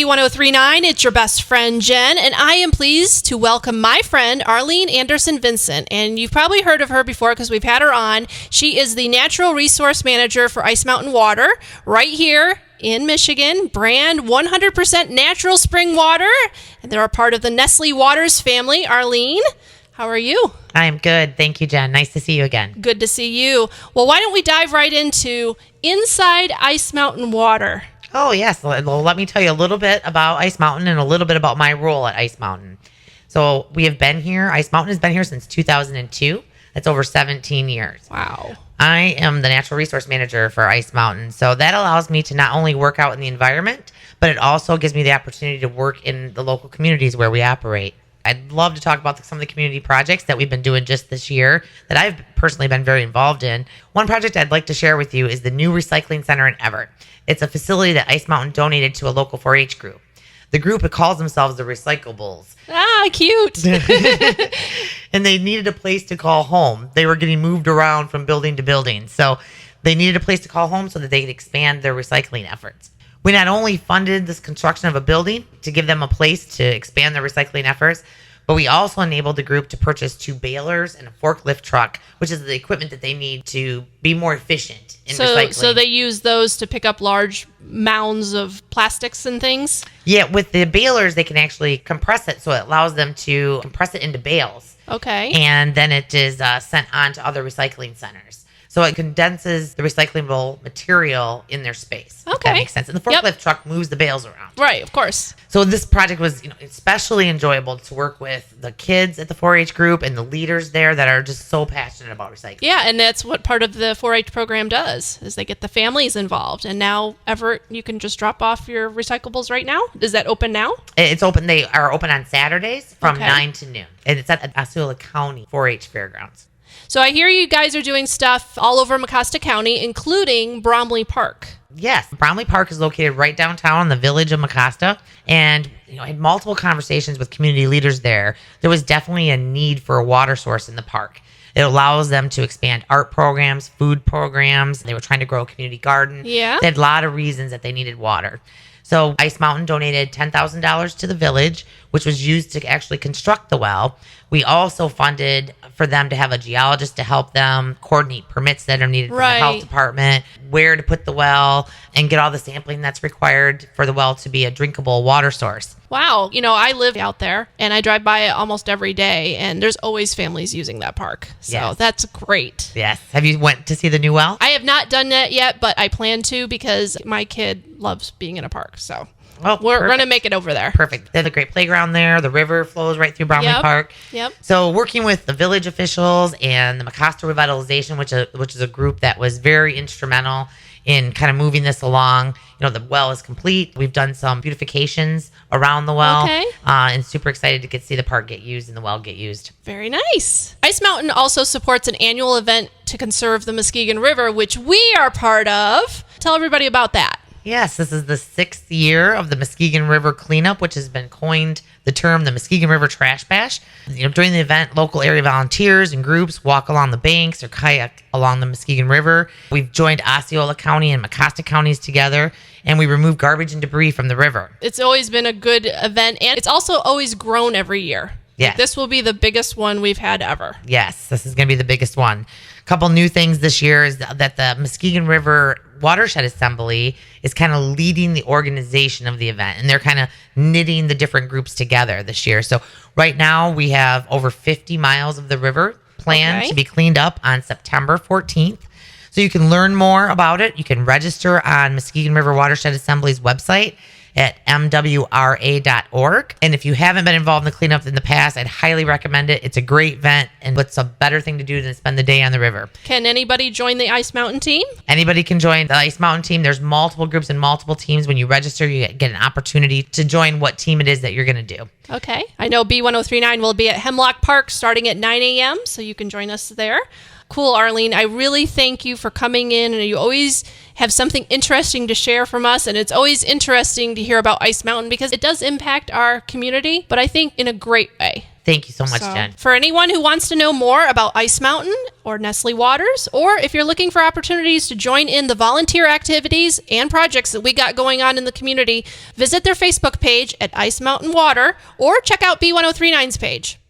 B1039. It's your best friend, Jen, and I am pleased to welcome my friend, Arlene Anderson-Vincent. And you've probably heard of her before because we've had her on. She is the Natural Resource Manager for Ice Mountain Water right here in Michigan, brand 100% natural spring water. And they're a part of the Nestlé Waters family. Arlene, how are you? I'm good. Thank you, Jen. Nice to see you again. Good to see you. Well, why don't we dive right into Inside Ice Mountain Water? Oh, yes. Well, let me tell you a little bit about Ice Mountain and a little bit about my role at Ice Mountain. So we have been here. Ice Mountain has been here since 2002. That's over 17 years. Wow. I am the Natural Resource Manager for Ice Mountain. So that allows me to not only work out in the environment, but it also gives me the opportunity to work in the local communities where we operate. I'd love to talk about some of the community projects that we've been doing just this year that I've personally been very involved in. One project I'd like to share with you is the new recycling center in Evart. It's a facility that Ice Mountain donated to a local 4-H group. The group, it calls themselves the Recyclables. Ah, cute. And they needed a place to call home. They were getting moved around from building to building. So they needed a place to call home so that they could expand their recycling efforts. We not only funded this construction of a building to give them a place to expand their recycling efforts, but we also enabled the group to purchase 2 balers and a forklift truck, which is the equipment that they need to be more efficient in recycling. So they use those to pick up large mounds of plastics and things? Yeah, with the balers, they can actually compress it, so it allows them to compress it into bales. Okay. And then it is sent on to other recycling centers. So it condenses the recyclable material in their space. Okay. If that makes sense. And the forklift truck moves the bales around. Right, of course. So this project was, especially enjoyable to work with the kids at the 4-H group and the leaders there that are just so passionate about recycling. Yeah, and that's what part of the 4-H program does, is they get the families involved. And now, Evart, you can just drop off your recyclables right now? Is that open now? It's open. They are open on Saturdays from 9 to noon. And it's at Osceola County 4-H Fairgrounds. So I hear you guys are doing stuff all over Mecosta County, including Bromley Park. Yes, Bromley Park is located right downtown in the village of Mecosta. And I had multiple conversations with community leaders there. There was definitely a need for a water source in the park. It allows them to expand art programs, food programs. They were trying to grow a community garden. Yeah. They had a lot of reasons that they needed water. So Ice Mountain donated $10,000 to the village, which was used to actually construct the well. We also funded for them to have a geologist to help them coordinate permits that are needed from the health department, where to put the well, and get all the sampling that's required for the well to be a drinkable water source. Wow. I live out there, and I drive by it almost every day, and there's always families using that park. So That's great. Yes. Have you went to see the new well? I have not done that yet, but I plan to because my kid loves being in a park. So we're going to make it over there. Perfect. They have a great playground there. The river flows right through Bromley Park. Yep. So working with the village officials and the Mecosta Revitalization, which is a group that was very instrumental in kind of moving this along. The well is complete. We've done some beautifications around the well. Okay. And super excited to see the park get used and the well get used. Very nice. Ice Mountain also supports an annual event to conserve the Muskegon River, which we are part of. Tell everybody about that. Yes, this is the 6th year of the Muskegon River cleanup, which has been coined the term the Muskegon River Trash Bash. During the event, local area volunteers and groups walk along the banks or kayak along the Muskegon River. We've joined Osceola County and Mecosta counties together, and we remove garbage and debris from the river. It's always been a good event, and it's also always grown every year. Yes. This will be the biggest one we've had ever. Yes, this is going to be the biggest one. A couple new things this year is that the Muskegon River Watershed Assembly is kind of leading the organization of the event, and they're kind of knitting the different groups together this year. So right now we have over 50 miles of the river planned to be cleaned up on September 14th. So you can learn more about it. You can register on Muskegon River Watershed Assembly's website at mwra.org. And if you haven't been involved in the cleanup in the past, I'd highly recommend it. It's a great event, and what's a better thing to do than spend the day on the river? Can anybody join the Ice Mountain team? Anybody can join the Ice Mountain team. There's multiple groups and multiple teams. When you register, you get an opportunity to join what team it is that you're going to do. Okay. I know B1039 will be at Hemlock Park starting at 9 a.m., so you can join us there. Cool, Arlene. I really thank you for coming in, and you always have something interesting to share from us, and it's always interesting to hear about Ice Mountain because it does impact our community, but I think in a great way. Thank you so much, So, Jen. for anyone who wants to know more about Ice Mountain or Nestlé Waters, or if you're looking for opportunities to join in the volunteer activities and projects that we got going on in the community, visit their Facebook page at Ice Mountain Water or check out B1039's page.